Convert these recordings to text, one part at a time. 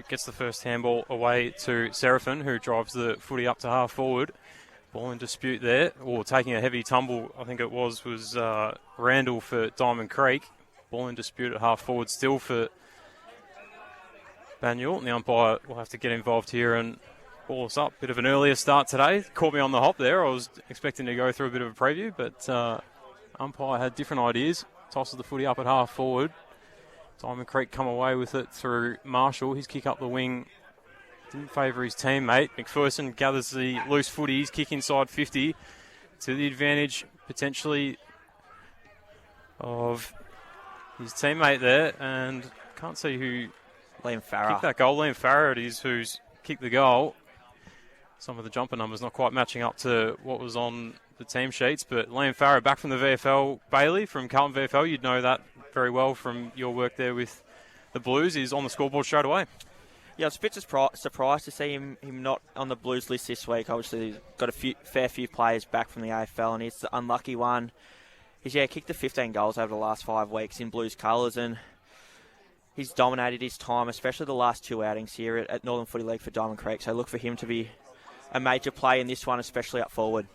who gets the first handball away to Seraphin, who drives the footy up to half forward. Ball in dispute there, or taking a heavy tumble, I think it was Randall for Diamond Creek. Ball in dispute at half forward still for Banyule, and the umpire will have to get involved here and ball us up. Bit of an earlier start today. Caught me on the hop there. I was expecting to go through a bit of a preview, but umpire had different ideas. Tosses the footy up at half forward. Diamond Creek come away with it through Marshall. His kick up the wing didn't favour his teammate. McPherson gathers the loose footy. His kick inside 50 to the advantage potentially of his teammate there. And can't see who Liam Farrer kicked that goal. Liam Farrer it is who's kicked the goal. Some of the jumper numbers not quite matching up to what was on the team sheets. But Liam Farrer back from the VFL. Bailey from Carlton VFL. You'd know that very well from your work there with the Blues. Is on the scoreboard straight away. Yeah, I was a bit surprised to see him not on the Blues list this week. Obviously, he's got a fair few players back from the AFL, and he's the unlucky one. He's kicked the 15 goals over the last 5 weeks in Blues colours, and he's dominated his time, especially the last 2 outings here at Northern Footy League for Diamond Creek. So look for him to be a major play in this one, especially up forward.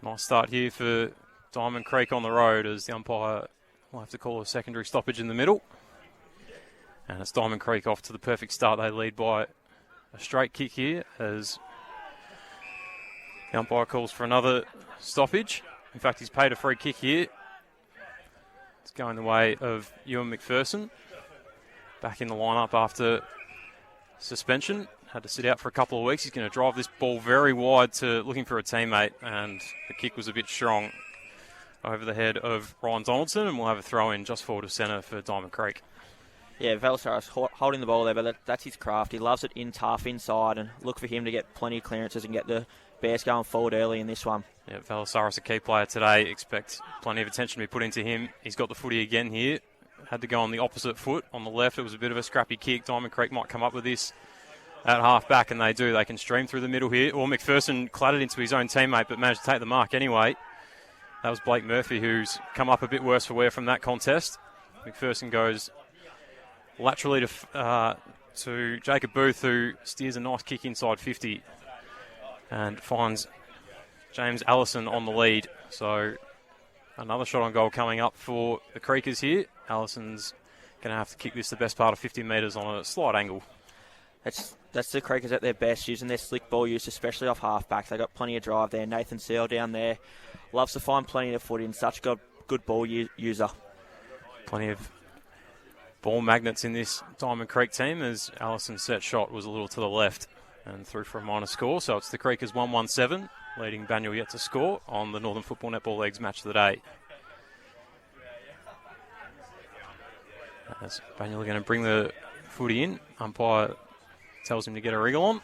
Nice start here for Diamond Creek on the road, as the umpire will have to call a secondary stoppage in the middle. And it's Diamond Creek off to the perfect start. They lead by a straight kick here as the umpire calls for another stoppage. In fact, he's paid a free kick here. It's going the way of Ewan McPherson. Back in the lineup after suspension. Had to sit out for a couple of weeks. He's going to drive this ball very wide to looking for a teammate, and the kick was a bit strong over the head of Ryan Donaldson, and we'll have a throw in just forward of centre for Diamond Creek. Yeah, Valsaris holding the ball there, but that's his craft. He loves it in tough inside, and look for him to get plenty of clearances and get the Bears going forward early in this one. Yeah, Valsaris a key player today. Expect plenty of attention to be put into him. He's got the footy again here. Had to go on the opposite foot. On the left, it was a bit of a scrappy kick. Diamond Creek might come up with this at half back, and they do. They can stream through the middle here. Or McPherson clattered into his own teammate, but managed to take the mark anyway. That was Blake Murphy, who's come up a bit worse for wear from that contest. McPherson goes laterally to Jacob Booth, who steers a nice kick inside 50 and finds James Allison on the lead. So another shot on goal coming up for the Creekers here. Allison's going to have to kick this the best part of 50 metres on a slight angle. That's the Creekers at their best, using their slick ball use, especially off half-back. They got plenty of drive there. Nathan Seal down there loves to find plenty of foot in. Such a good ball user. Plenty of ball magnets in this Diamond Creek team, as Allison's set shot was a little to the left and through for a minor score. So it's the Creekers 1-1-7, leading Banyule yet to score on the Northern Football Netball League's match of the day. As Banyule are going to bring the footy in, umpire tells him to get a wriggle on,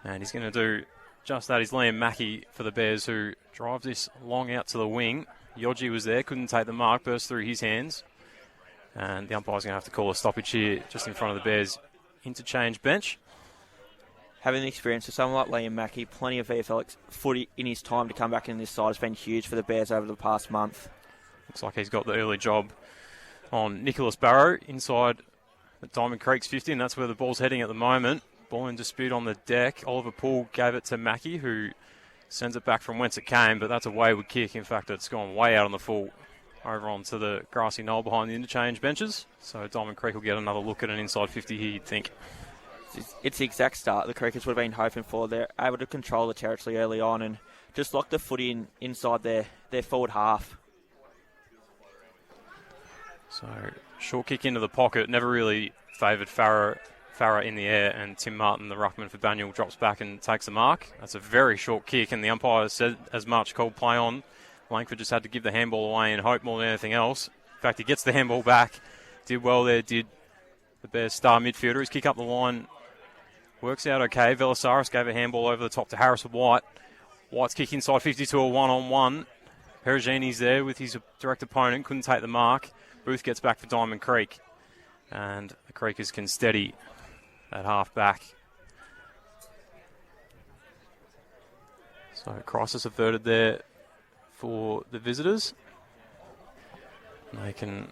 and he's going to do just that. Is Liam Mackey for the Bears, who drives this long out to the wing. Yogi was there, couldn't take the mark, burst through his hands. And the umpire's going to have to call a stoppage here just in front of the Bears' interchange bench. Having the experience of someone like Liam Mackey, plenty of VFL footy in his time to come back in this side has been huge for the Bears over the past month. Looks like he's got the early job on Nicholas Barrow inside at Diamond Creek's 50, and that's where the ball's heading at the moment. Ball in dispute on the deck. Oliver Poole gave it to Mackey, who sends it back from whence it came, but that's a wayward kick. In fact, it's gone way out on the full, over onto the grassy knoll behind the interchange benches. So Diamond Creek will get another look at an inside 50 here, you'd think. It's the exact start the Creekers would have been hoping for. They're able to control the territory early on and just lock the footy inside their forward half. So short kick into the pocket, never really favoured Farrer in the air, and Tim Martin, the ruckman for Banyule, drops back and takes the mark. That's a very short kick, and the umpire said as much, called play on. Langford just had to give the handball away and hope more than anything else. In fact, he gets the handball back. Did well there, did the Bears' star midfielder. His kick up the line works out okay. Velasaris gave a handball over the top to Harrison White. White's kick inside 50 to a one-on-one. Perugini's there with his direct opponent, couldn't take the mark. Booth gets back for Diamond Creek, and the Creekers can steady at half back. So crisis averted there for the visitors. And they can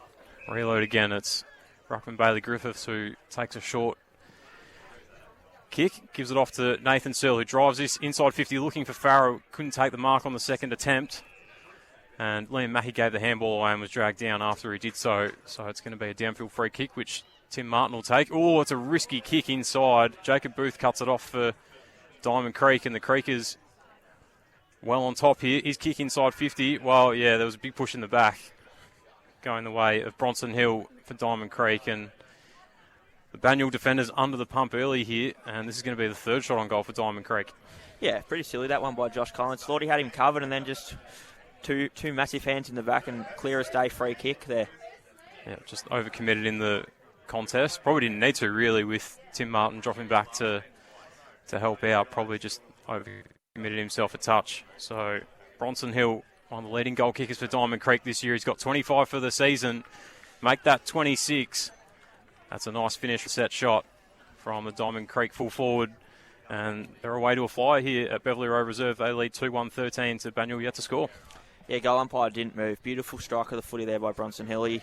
reload again. It's ruckman Bailey Griffiths, who takes a short kick, gives it off to Nathan Searle, who drives this inside 50, looking for Farrow. Couldn't take the mark on the second attempt. And Liam Mackey gave the handball away and was dragged down after he did so. So it's going to be a downfield free kick, which Tim Martin will take. Oh, it's a risky kick inside. Jacob Booth cuts it off for Diamond Creek, and the Creekers well on top here. His kick inside 50. Well, yeah, there was a big push in the back going the way of Bronson Hill for Diamond Creek. And the Banyule defenders under the pump early here, and this is going to be the third shot on goal for Diamond Creek. Yeah, pretty silly, that one by Josh Collins. Thought he had him covered, and then just two massive hands in the back and clear as day free kick there. Yeah, just overcommitted in the contest. Probably didn't need to, really, with Tim Martin dropping back to help out. Probably just overcommitted himself a touch. So Bronson Hill, one of the leading goal kickers for Diamond Creek this year. He's got 25 for the season. Make that 26. That's a nice finish set shot from the Diamond Creek full forward. And they're away to a flyer here at Beverley Road Reserve. They lead 2-1-13 to Banyule yet to score. Yeah, goal umpire didn't move. Beautiful strike of the footy there by Bronson Hill. He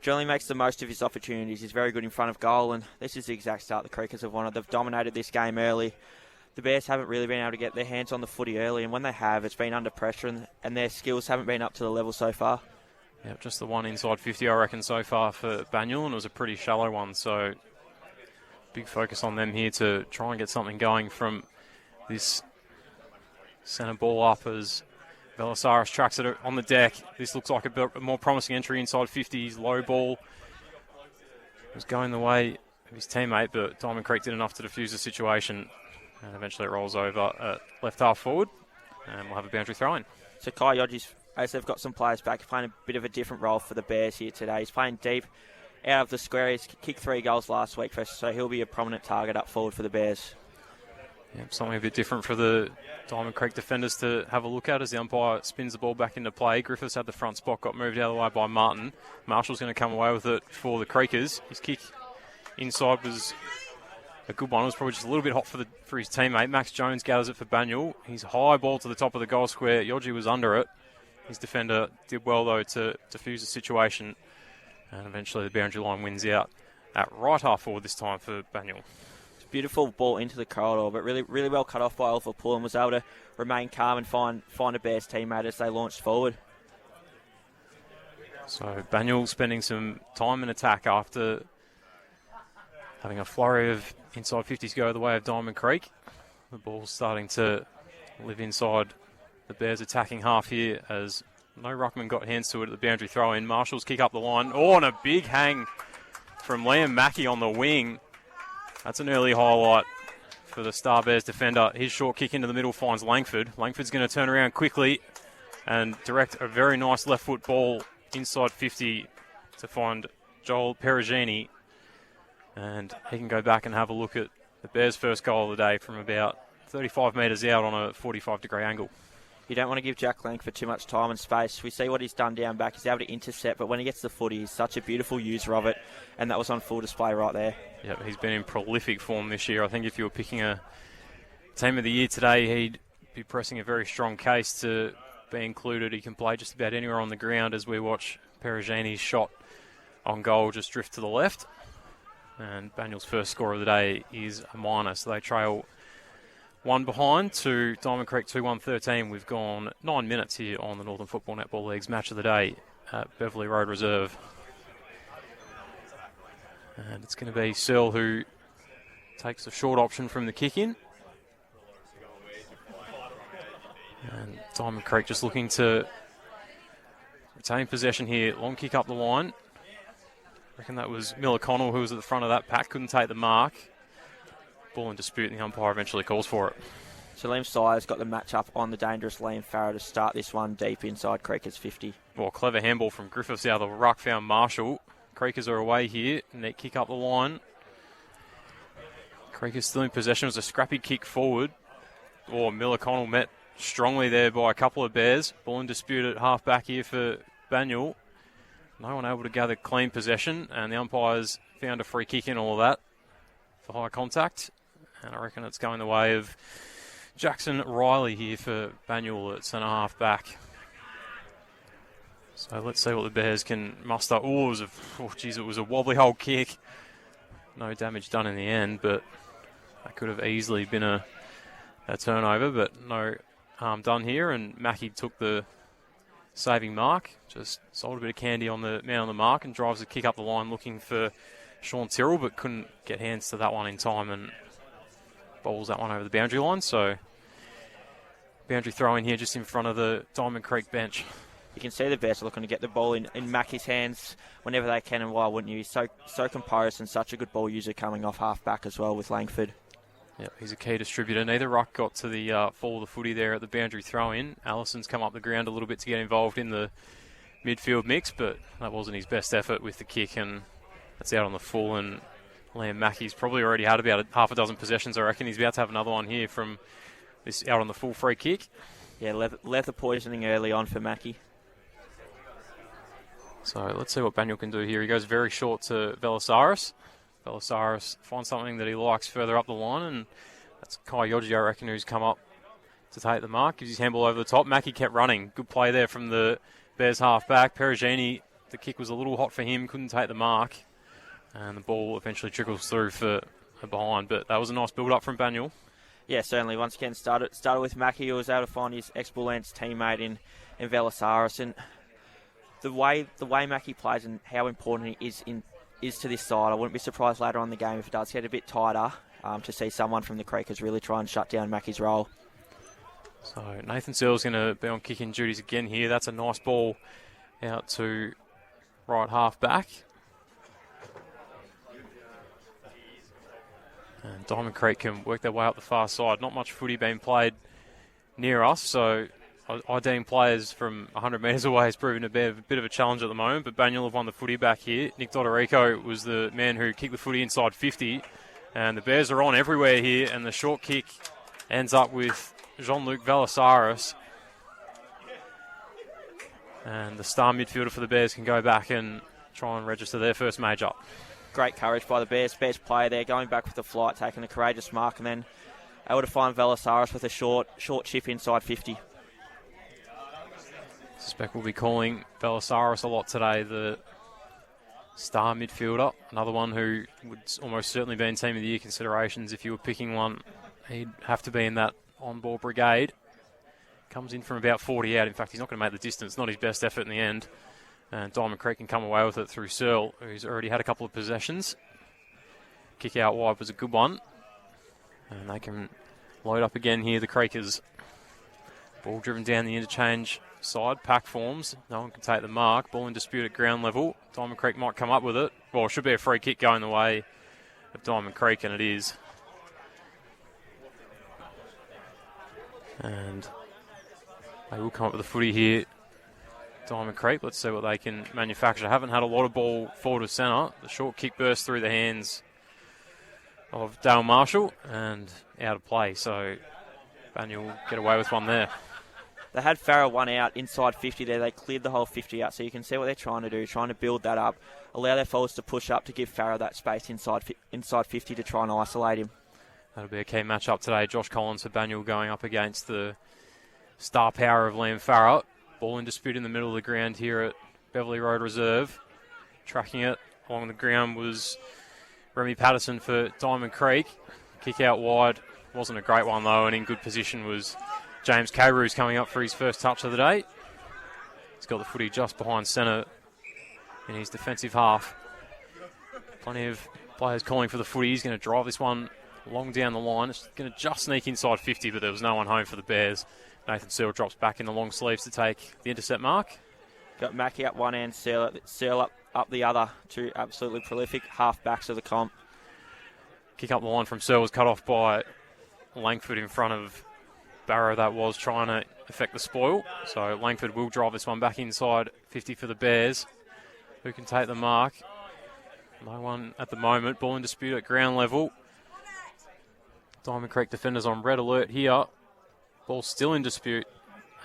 generally makes the most of his opportunities. He's very good in front of goal, and this is the exact start the Creekers have wanted. They've dominated this game early. The Bears haven't really been able to get their hands on the footy early, and when they have, it's been under pressure, and their skills haven't been up to the level so far. Yeah, just the one inside 50, I reckon, so far for Banyule, and it was a pretty shallow one, so big focus on them here to try and get something going from this centre ball up as Velasaris tracks it on the deck. This looks like a more promising entry inside 50s. Low ball was going the way of his teammate, but Diamond Creek did enough to defuse the situation, and eventually it rolls over at left half forward, and we'll have a boundary throw-in. So Kai Yodgi's, as they've got some players back, playing a bit of a different role for the Bears here today. He's playing deep out of the square. He's kicked 3 goals last week, so he'll be a prominent target up forward for the Bears. Yeah, something a bit different for the Diamond Creek defenders to have a look at as the umpire spins the ball back into play. Griffiths had the front spot, got moved out of the way by Martin. Marshall's going to come away with it for the Creekers. His kick inside was a good one. It was probably just a little bit hot for his teammate. Max Jones gathers it for Banyule. His high ball to the top of the goal square. Yodgi was under it. His defender did well, though, to defuse the situation. And eventually the boundary line wins out at right half forward this time for Banyule. Beautiful ball into the corridor, but really well cut off by Oliver Poole, and was able to remain calm and find a Bears teammate as they launched forward. So Banyule spending some time in attack after having a flurry of inside 50s go the way of Diamond Creek. The ball's starting to live inside the Bears attacking half here as no ruckman got hands to it at the boundary throw-in. Marshall's kick up the line. Oh, and a big hang from Liam Mackey on the wing. That's an early highlight for the Star Bears defender. His short kick into the middle finds Langford. Langford's going to turn around quickly and direct a very nice left foot ball inside 50 to find Joel Perugini. And he can go back and have a look at the Bears' first goal of the day from about 35 metres out on a 45-degree angle. You don't want to give Jack Langford too much time and space. We see what he's done down back. He's able to intercept, but when he gets the footy, he's such a beautiful user of it, and that was on full display right there. Yeah, he's been in prolific form this year. I think if you were picking a team of the year today, he'd be pressing a very strong case to be included. He can play just about anywhere on the ground as we watch Perugini's shot on goal just drift to the left. And Banyule's first score of the day is a minor, so they trail 1 behind to Diamond Creek 2-1-13. We've gone 9 minutes here on the Northern Football Netball League's match of the day at Beverley Road Reserve. And it's going to be Searle who takes the short option from the kick-in. And Diamond Creek just looking to retain possession here. Long kick up the line. I reckon that was Miller Connell who was at the front of that pack. Couldn't take the mark. Ball in dispute, and the umpire eventually calls for it. So Liam Sire's got the match up on the dangerous Liam Farrow to start this one deep inside Creekers 50. Well, clever handball from Griffiths out of the ruck, found Marshall. Creekers are away here, and they kick up the line. Creekers still in possession. It was a scrappy kick forward. Miller Connell met strongly there by a couple of Bears. Ball in dispute at half back here for Banyule. No one able to gather clean possession, and the umpires found a free kick in all of that for high contact. And I reckon it's going the way of Jackson Riley here for Banyule at centre half back. So let's see what the Bears can muster. It was a wobbly hole kick. No damage done in the end, but that could have easily been a turnover, but no harm done here. And Mackie took the saving mark, just sold a bit of candy on the man on the mark and drives the kick up the line looking for Sean Tyrrell, but couldn't get hands to that one in time and bowls that one over the boundary line. So boundary throw in here just in front of the Diamond Creek bench. You can see the Bears are looking to get the ball in Mackie's hands whenever they can, and why wouldn't you? He's so composed and such a good ball user coming off half-back as well with Langford. Yeah, he's a key distributor. Neither ruck got to the fall of the footy there at the boundary throw-in. Allison's come up the ground a little bit to get involved in the midfield mix, but that wasn't his best effort with the kick, and that's out on the full. And Liam Mackey's probably already had about half a dozen possessions, I reckon. He's about to have another one here from this out on the full free kick. Yeah, leather poisoning early on for Mackey. So let's see what Banyule can do here. He goes very short to Velasaris. Velasaris finds something that he likes further up the line, and that's Kai Yogi, I reckon, who's come up to take the mark. Gives his handball over the top. Mackie kept running. Good play there from the Bears half-back. Perugini, the kick was a little hot for him, couldn't take the mark, and the ball eventually trickles through for a behind. But that was a nice build-up from Banyule. Yeah, certainly. Once again, started with Mackie, who was able to find his ex-Bull Lance teammate in Velasaris, and the way Mackie plays and how important he is to this side. I wouldn't be surprised later on in the game if it does get a bit tighter to see someone from the Creekers really try and shut down Mackie's role. So Nathan Searle's going to be on kicking duties again here. That's a nice ball out to right half back. And Diamond Creek can work their way up the far side. Not much footy being played near us, so IDing players from 100 metres away has proven to be a bit of a challenge at the moment, but Banyule have won the footy back here. Nick Dodorico was the man who kicked the footy inside 50, and the Bears are on everywhere here, and the short kick ends up with Jean-Luc Velasaris. And the star midfielder for the Bears can go back and try and register their first major. Great courage by the Bears. Bears player there, going back with the flight, taking a courageous mark, and then able to find Velasaris with a short chip inside 50. Suspect we'll be calling Velasaris a lot today, the star midfielder. Another one who would almost certainly be in Team of the Year considerations. If you were picking one, he'd have to be in that on-ball brigade. Comes in from about 40 out. In fact, he's not going to make the distance. Not his best effort in the end. And Diamond Creek can come away with it through Searle, who's already had a couple of possessions. Kick out wide was a good one. And they can load up again here, the Creekers. Ball driven down the interchange side, pack forms. No one can take the mark. Ball in dispute at ground level. Diamond Creek might come up with it. Well, it should be a free kick going the way of Diamond Creek, and it is. And they will come up with a footy here, Diamond Creek. Let's see what they can manufacture. Haven't had a lot of ball forward of centre. The short kick burst through the hands of Dale Marshall and out of play. So Banyule will get away with one there. They had Farah one out inside 50 there. They cleared the whole 50 out, so you can see what they're trying to do, trying to build that up, allow their forwards to push up to give Farah that space inside 50 to try and isolate him. That'll be a key matchup today. Josh Collins for Banyule going up against the star power of Liam Farah. Ball in dispute in the middle of the ground here at Beverley Road Reserve. Tracking it along the ground was Remy Patterson for Diamond Creek. Kick out wide. Wasn't a great one though, and in good position was James Carews coming up for his first touch of the day. He's got the footy just behind centre in his defensive half. Plenty of players calling for the footy. He's going to drive this one long down the line. It's going to just sneak inside 50, but there was no one home for the Bears. Nathan Searle drops back in the long sleeves to take the intercept mark. Got Mackie up one end, Searle up the other. Two absolutely prolific half-backs of the comp. Kick up the line from Searle was cut off by Langford in front of Barrow, that was trying to affect the spoil. So Langford will drive this one back inside 50 for the Bears. Who can take the mark? No one at the moment. Ball in dispute at ground level. Diamond Creek defenders on red alert here. Ball still in dispute.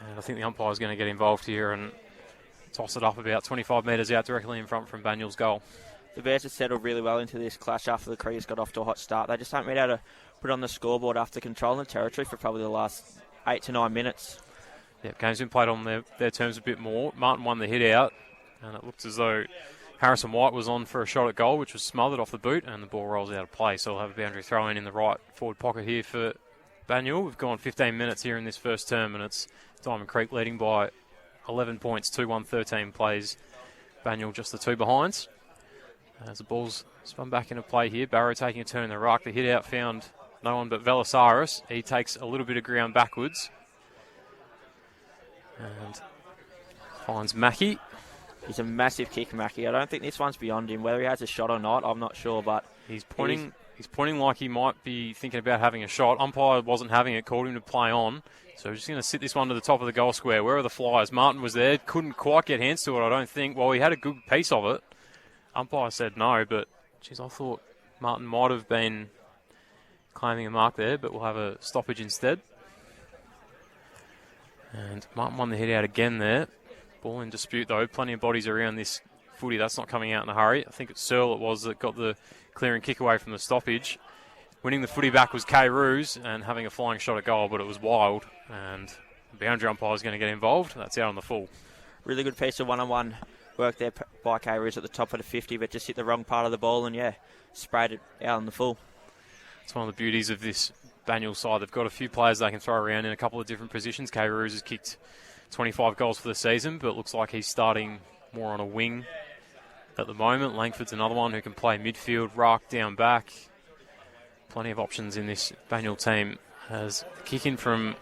And I think the umpire is going to get involved here and toss it up about 25 metres out directly in front from Banyule's goal. The Bears have settled really well into this clash after the Crees got off to a hot start. They just haven't been able to put on the scoreboard after controlling the territory for probably the last 8 to 9 minutes. Yeah, game's been played on their terms a bit more. Martin won the hit out, and it looked as though Harrison White was on for a shot at goal, which was smothered off the boot, and the ball rolls out of play. So we'll have a boundary throw in the right forward pocket here for Banyule. We've gone 15 minutes here in this first term, and it's Diamond Creek leading by 11 points, 2-1, 13 plays. Banyule just the two behinds. As the ball's spun back into play here, Barrow taking a turn in the ruck. The hit out found no one but Velasaris. He takes a little bit of ground backwards and finds Mackie. He's a massive kick, Mackie. I don't think this one's beyond him. Whether he has a shot or not, I'm not sure, but he's pointing like he might be thinking about having a shot. Umpire wasn't having it, called him to play on. So we're just going to sit this one to the top of the goal square. Where are the flyers? Martin was there, couldn't quite get hands to it, I don't think. Well, he had a good piece of it. Umpire said no, but geez, I thought Martin might have been claiming a mark there, but we'll have a stoppage instead. And Martin won the hit out again there. Ball in dispute though. Plenty of bodies around this footy. That's not coming out in a hurry. I think it's Searle it was that got the clearing kick away from the stoppage. Winning the footy back was Kay Roos and having a flying shot at goal, but it was wild. And the boundary umpire is going to get involved. That's out on the full. Really good piece of one-on-one work there by Kay Roos at the top of the 50, but just hit the wrong part of the ball and, sprayed it out on the full. It's one of the beauties of this Banyule side. They've got a few players they can throw around in a couple of different positions. Kay Roos has kicked 25 goals for the season, but it looks like he's starting more on a wing at the moment. Langford's another one who can play midfield, ruck, down back. Plenty of options in this Banyule team. As kick in from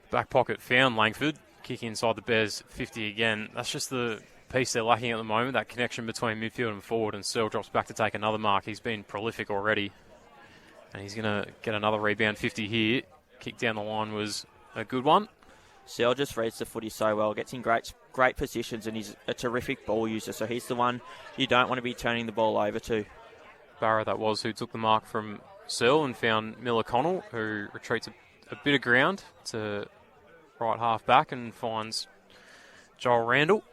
back pocket found Langford. Kick inside the Bears 50 again. That's just the piece they're lacking at the moment, that connection between midfield and forward, and Searle drops back to take another mark. He's been prolific already, and he's going to get another rebound 50 here. Kick down the line was a good one. Searle just reads the footy so well, gets in great positions, and he's a terrific ball user, so he's the one you don't want to be turning the ball over to. Barrow that was who took the mark from Searle and found Miller Connell, who retreats a bit of ground to right half back and finds Joel Randall.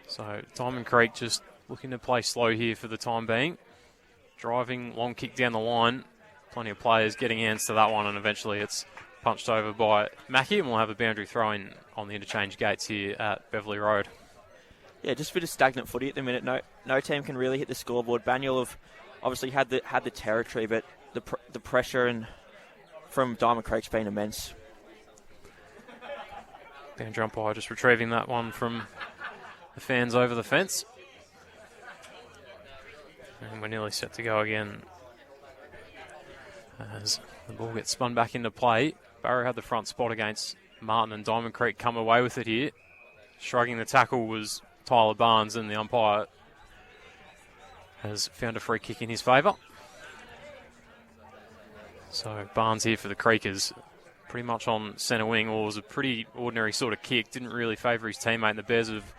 So Diamond Creek just looking to play slow here for the time being. Driving, long kick down the line. Plenty of players getting hands to that one, and eventually it's punched over by Mackie, and we'll have a boundary throw-in on the interchange gates here at Beverley Road. Yeah, just a bit of stagnant footy at the minute. No team can really hit the scoreboard. Banyule have obviously had the territory, but the pressure from Diamond Creek's been immense. Boundary umpire just retrieving that one from the fans over the fence. And we're nearly set to go again as the ball gets spun back into play. Barrow had the front spot against Martin, and Diamond Creek come away with it here. Shrugging the tackle was Tyler Barnes, and the umpire has found a free kick in his favour. So Barnes here for the Creekers, pretty much on centre wing. Well, it was a pretty ordinary sort of kick, didn't really favour his teammate, and the Bears have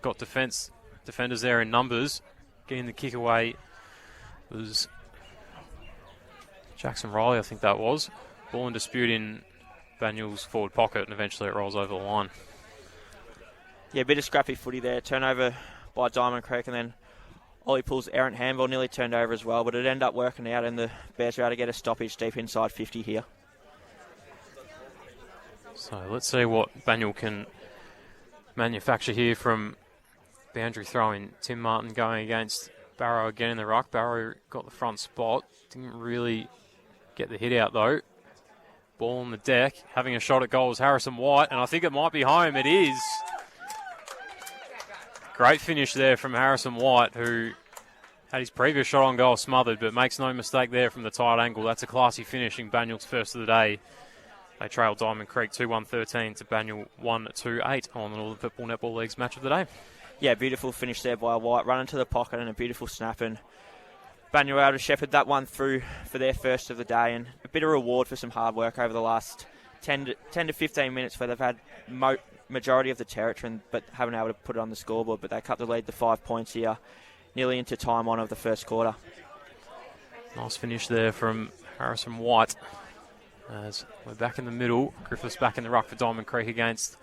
got defenders there in numbers. Getting the kick away was Jackson Riley, I think that was. Ball in dispute in Banyule's forward pocket, and eventually it rolls over the line. Yeah, a bit of scrappy footy there. Turnover by Diamond Creek, and then Ollie pulls errant handball, nearly turned over as well, but it ended up working out, and the Bears are able to get a stoppage deep inside 50 here. So let's see what Banyule can manufacture here from boundary throw-in. Tim Martin going against Barrow again in the ruck. Barrow got the front spot. Didn't really get the hit out though. Ball on the deck. Having a shot at goal was Harrison White, and I think it might be home. It is. Great finish there from Harrison White, who had his previous shot on goal smothered, but makes no mistake there from the tight angle. That's a classy finishing. Banyule's first of the day. They trail Diamond Creek 2-1-13 to Banyule 1-2-8 on the Northern Football Netball League's match of the day. Yeah, beautiful finish there by White, running to the pocket and a beautiful snap, and Banyule able to shepherd that one through for their first of the day, and a bit of reward for some hard work over the last 10 to 15 minutes where they've had majority of the territory but haven't been able to put it on the scoreboard, but they cut the lead to 5 points here, nearly into time on of the first quarter. Nice finish there from Harrison White. As we're back in the middle, Griffiths back in the ruck for Diamond Creek against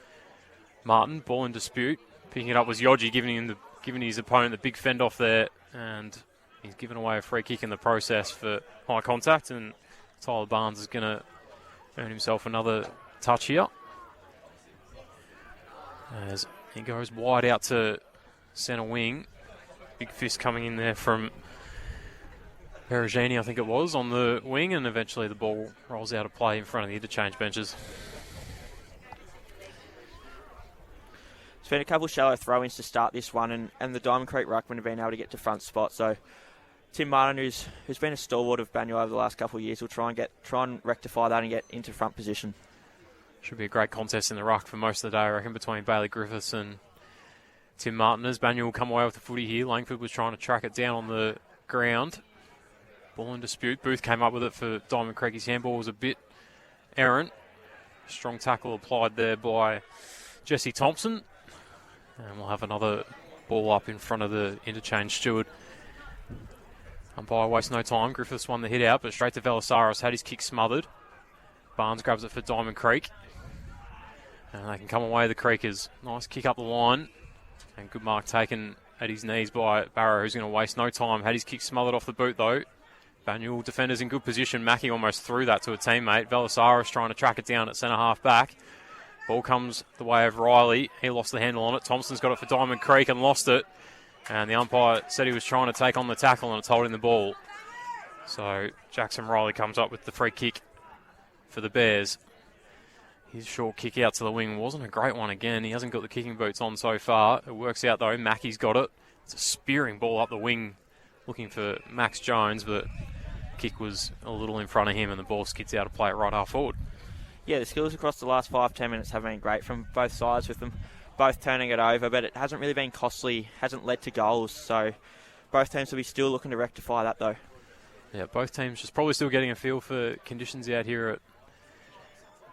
Martin. Ball in dispute. Picking it up was Yogi, giving his opponent the big fend off there, and he's given away a free kick in the process for high contact, and Tyler Barnes is going to earn himself another touch here. As he goes wide out to centre wing. Big fist coming in there from Perugini, I think it was, on the wing, and eventually the ball rolls out of play in front of the interchange benches. It's been a couple of shallow throw-ins to start this one, and the Diamond Creek Ruckman have been able to get to front spot. So Tim Martin, who's been a stalwart of Banyule over the last couple of years, will try and rectify that and get into front position. Should be a great contest in the ruck for most of the day, I reckon, between Bailey Griffiths and Tim Martin. As Banyule will come away with the footy here. Langford was trying to track it down on the ground. Ball in dispute. Booth came up with it for Diamond Creek. His handball was a bit errant. Strong tackle applied there by Jesse Thompson. And we'll have another ball up in front of the interchange steward. Umpire wastes no time. Griffiths won the hit out, but straight to Velasaros. Had his kick smothered. Barnes grabs it for Diamond Creek. And they can come away, the Creekers. Nice kick up the line. And good mark taken at his knees by Barrow, who's going to waste no time. Had his kick smothered off the boot, though. Banyule defenders in good position. Mackie almost threw that to a teammate. Velasaros trying to track it down at centre half back. Ball comes the way of Riley. He lost the handle on it. Thompson's got it for Diamond Creek and lost it. And the umpire said he was trying to take on the tackle and it's holding the ball. So Jackson Riley comes up with the free kick for the Bears. His short kick out to the wing wasn't a great one again. He hasn't got the kicking boots on so far. It works out though. Mackie's got it. It's a spearing ball up the wing looking for Max Jones, but kick was a little in front of him and the ball skids out of play at right half forward. Yeah, the skills across the last 5-10 minutes have been great from both sides, with them both turning it over, but it hasn't really been costly, hasn't led to goals, so both teams will be still looking to rectify that though. Yeah, both teams just probably still getting a feel for conditions out here at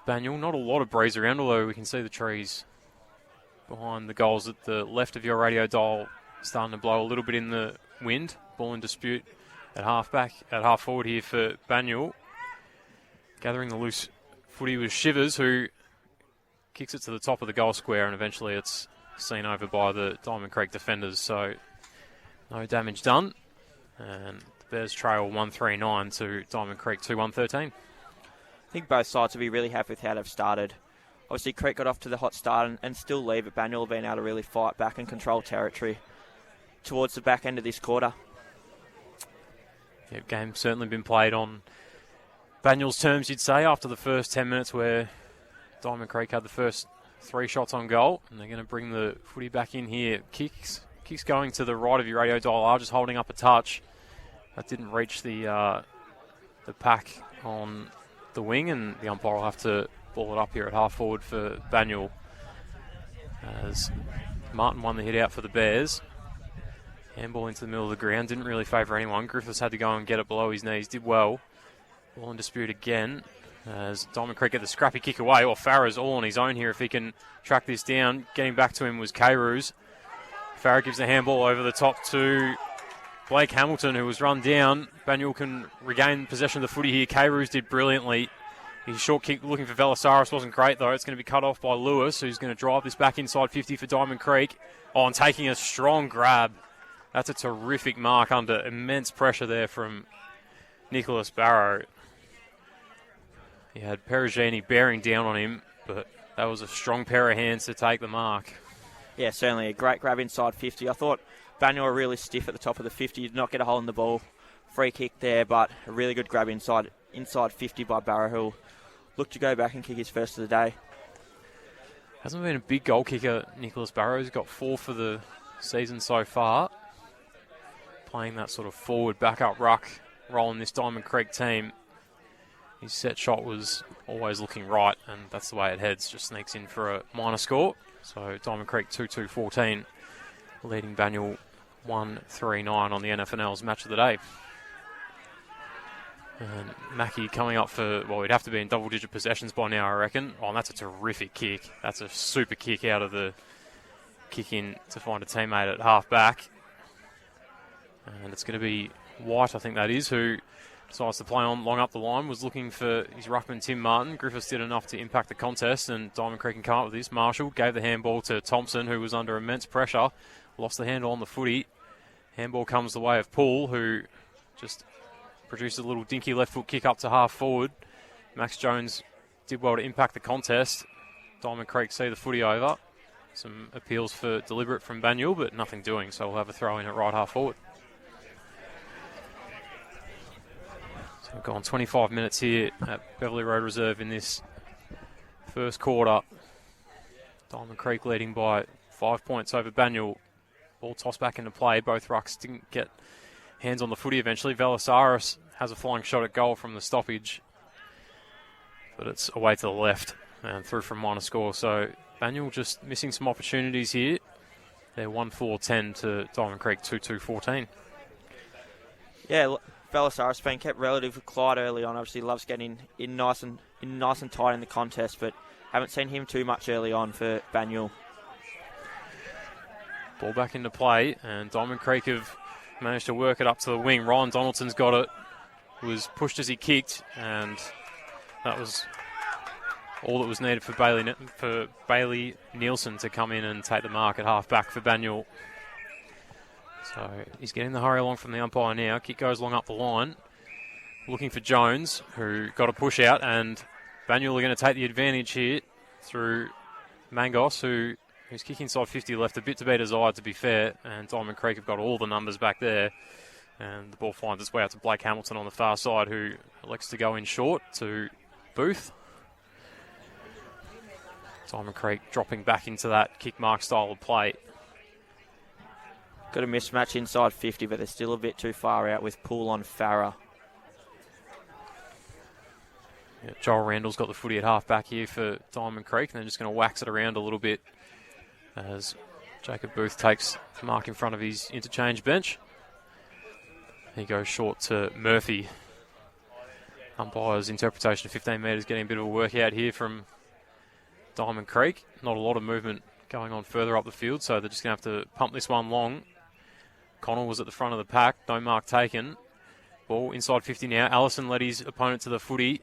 Banyule. Not a lot of breeze around, although we can see the trees behind the goals at the left of your radio dial starting to blow a little bit in the wind. Ball in dispute at half forward here for Banyule. Gathering the loose footy was Shivers, who kicks it to the top of the goal square, and eventually it's seen over by the Diamond Creek defenders, so no damage done. And the Bears trail 1-3-9 to Diamond Creek 2-1-13. I think both sides will be really happy with how they've started. Obviously, Creek got off to the hot start and still leave, but Banyule being able to really fight back and control territory towards the back end of this quarter. Yeah, game's certainly been played on Banyule's terms, you'd say, after the first 10 minutes where Diamond Creek had the first 3 shots on goal, and they're going to bring the footy back in here. Kicks going to the right of your radio dial are just holding up a touch. That didn't reach the pack on the wing, and the umpire will have to ball it up here at half forward for Banyule. As Martin won the hit out for the Bears. Handball into the middle of the ground, didn't really favour anyone. Griffiths had to go and get it below his knees, did well. Ball in dispute again. As Diamond Creek get the scrappy kick away. Well, Farah's all on his own here if he can track this down. Getting back to him was K-Roos. Farah gives the handball over the top to Blake Hamilton, who was run down. Banyule can regain possession of the footy here. K-Roos did brilliantly. His short kick looking for Velasaros wasn't great, though. It's going to be cut off by Lewis, who's going to drive this back inside 50 for Diamond Creek. Oh, and taking a strong grab. That's a terrific mark under immense pressure there from Nicholas Barrow. He had Perugini bearing down on him, but that was a strong pair of hands to take the mark. Yeah, certainly a great grab inside 50. I thought Banyule were really stiff at the top of the 50. Did not get a hole in the ball. Free kick there, but a really good grab inside 50 by Barrow, who'll look to go back and kick his first of the day. Hasn't been a big goal kicker, Nicholas Barrow. He's got 4 for the season so far. Playing that sort of forward, back-up ruck role in this Diamond Creek team. His set shot was always looking right, and that's the way it heads. Just sneaks in for a minor score. So Diamond Creek 2-2-14, leading Banyule 1-3-9 on the NFNL's match of the day. And Mackie coming up for, well, he'd have to be in double-digit possessions by now, I reckon. Oh, and that's a terrific kick. That's a super kick out of the kick in to find a teammate at half-back. And it's going to be White, I think that is, who decides to play on long up the line, was looking for his ruckman Tim Martin. Griffiths did enough to impact the contest, and Diamond Creek can come up with this. Marshall gave the handball to Thompson, who was under immense pressure. Lost the handle on the footy. Handball comes the way of Poole, who just produces a little dinky left foot kick up to half forward. Max Jones did well to impact the contest. Diamond Creek see the footy over. Some appeals for deliberate from Banyule, but nothing doing, so we'll have a throw in at right half forward. So we've gone 25 minutes here at Beverley Road Reserve in this first quarter. Diamond Creek leading by 5 points over Banyule. Ball tossed back into play. Both rucks didn't get hands on the footy eventually. Velasaris has a flying shot at goal from the stoppage, but it's away to the left and through from minor score. So Banyule just missing some opportunities here. They're 1-4-10 to Diamond Creek 2-2-14. Yeah, Velasaris been kept relatively quiet early on. Obviously loves getting in nice and tight in the contest, but haven't seen him too much early on for Banyule. Ball back into play, and Diamond Creek have managed to work it up to the wing. Ryan Donaldson's got it. Was pushed as he kicked, and that was all that was needed for Bailey Nielsen to come in and take the mark at half back for Banyule. So he's getting the hurry along from the umpire now. Kick goes long up the line, looking for Jones, who got a push out, and Banyule are going to take the advantage here through Mangos, who's kicking inside 50, left a bit to be desired, to be fair, and Diamond Creek have got all the numbers back there. And the ball finds its way out to Blake Hamilton on the far side, who elects to go in short to Booth. Diamond Creek dropping back into that kick mark style of play. Got a mismatch inside 50, but they're still a bit too far out with Poole on Farah. Yeah, Joel Randall's got the footy at half back here for Diamond Creek, and they're just going to wax it around a little bit as Jacob Booth takes the mark in front of his interchange bench. He goes short to Murphy. Umpire's interpretation of 15 metres getting a bit of a workout here from Diamond Creek. Not a lot of movement going on further up the field, so they're just going to have to pump this one long. Connell was at the front of the pack, no mark taken. Ball inside 50 now. Allison led his opponent to the footy.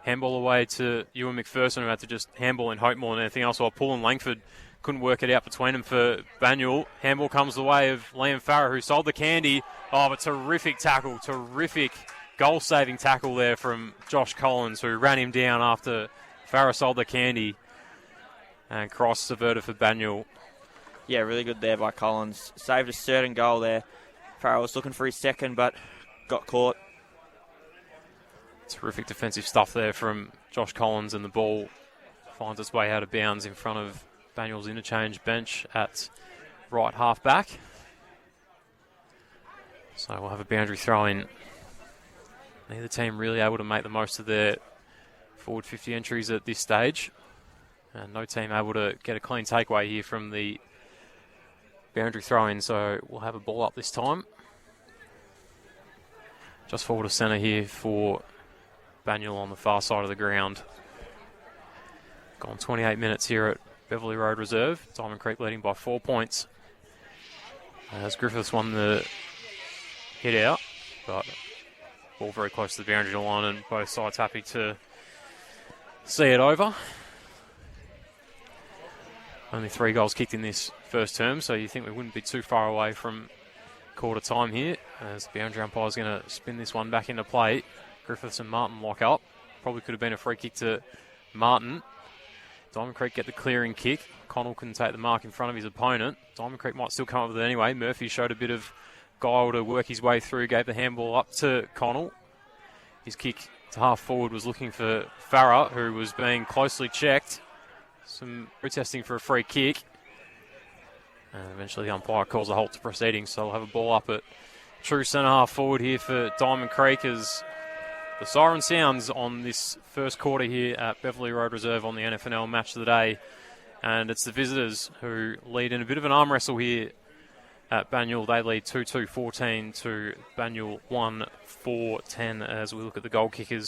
Handball away to Ewan McPherson, who had to just handball in hope more than anything else, while Paul and Langford couldn't work it out between them for Banyule. Handball comes the way of Liam Farrer, who sold the candy. Oh, but terrific tackle, terrific goal-saving tackle there from Josh Collins, who ran him down after Farrer sold the candy. And cross averted for Banyule. Yeah, really good there by Collins. Saved a certain goal there. Farrer was looking for his second, but got caught. Terrific defensive stuff there from Josh Collins, and the ball finds its way out of bounds in front of Banyule's interchange bench at right half back. So we'll have a boundary throw in. Neither team really able to make the most of their forward 50 entries at this stage. And no team able to get a clean takeaway here from the boundary throw in. So we'll have a ball up this time. Just forward of centre here for Banyule on the far side of the ground. Gone 28 minutes here at Beverley Road Reserve. Diamond Creek leading by 4 points. As Griffiths won the hit out, but ball very close to the boundary line, and both sides happy to see it over. Only 3 goals kicked in this first term, so you think we wouldn't be too far away from quarter time here, as the boundary umpire is going to spin this one back into play. Griffiths and Martin lock up. Probably could have been a free kick to Martin. Diamond Creek get the clearing kick. Connell couldn't take the mark in front of his opponent. Diamond Creek might still come up with it anyway. Murphy showed a bit of guile to work his way through, gave the handball up to Connell. His kick to half forward was looking for Farah, who was being closely checked. Some protesting for a free kick. And eventually the umpire calls a halt to proceedings, so we'll have a ball up at true centre half forward here for Diamond Creek as the siren sounds on this first quarter here at Beverley Road Reserve on the NFNL Match of the Day. And it's the visitors who lead in a bit of an arm wrestle here at Banyule. They lead 2-2-14 to Banyule 1-4-10 as we look at the goal kickers.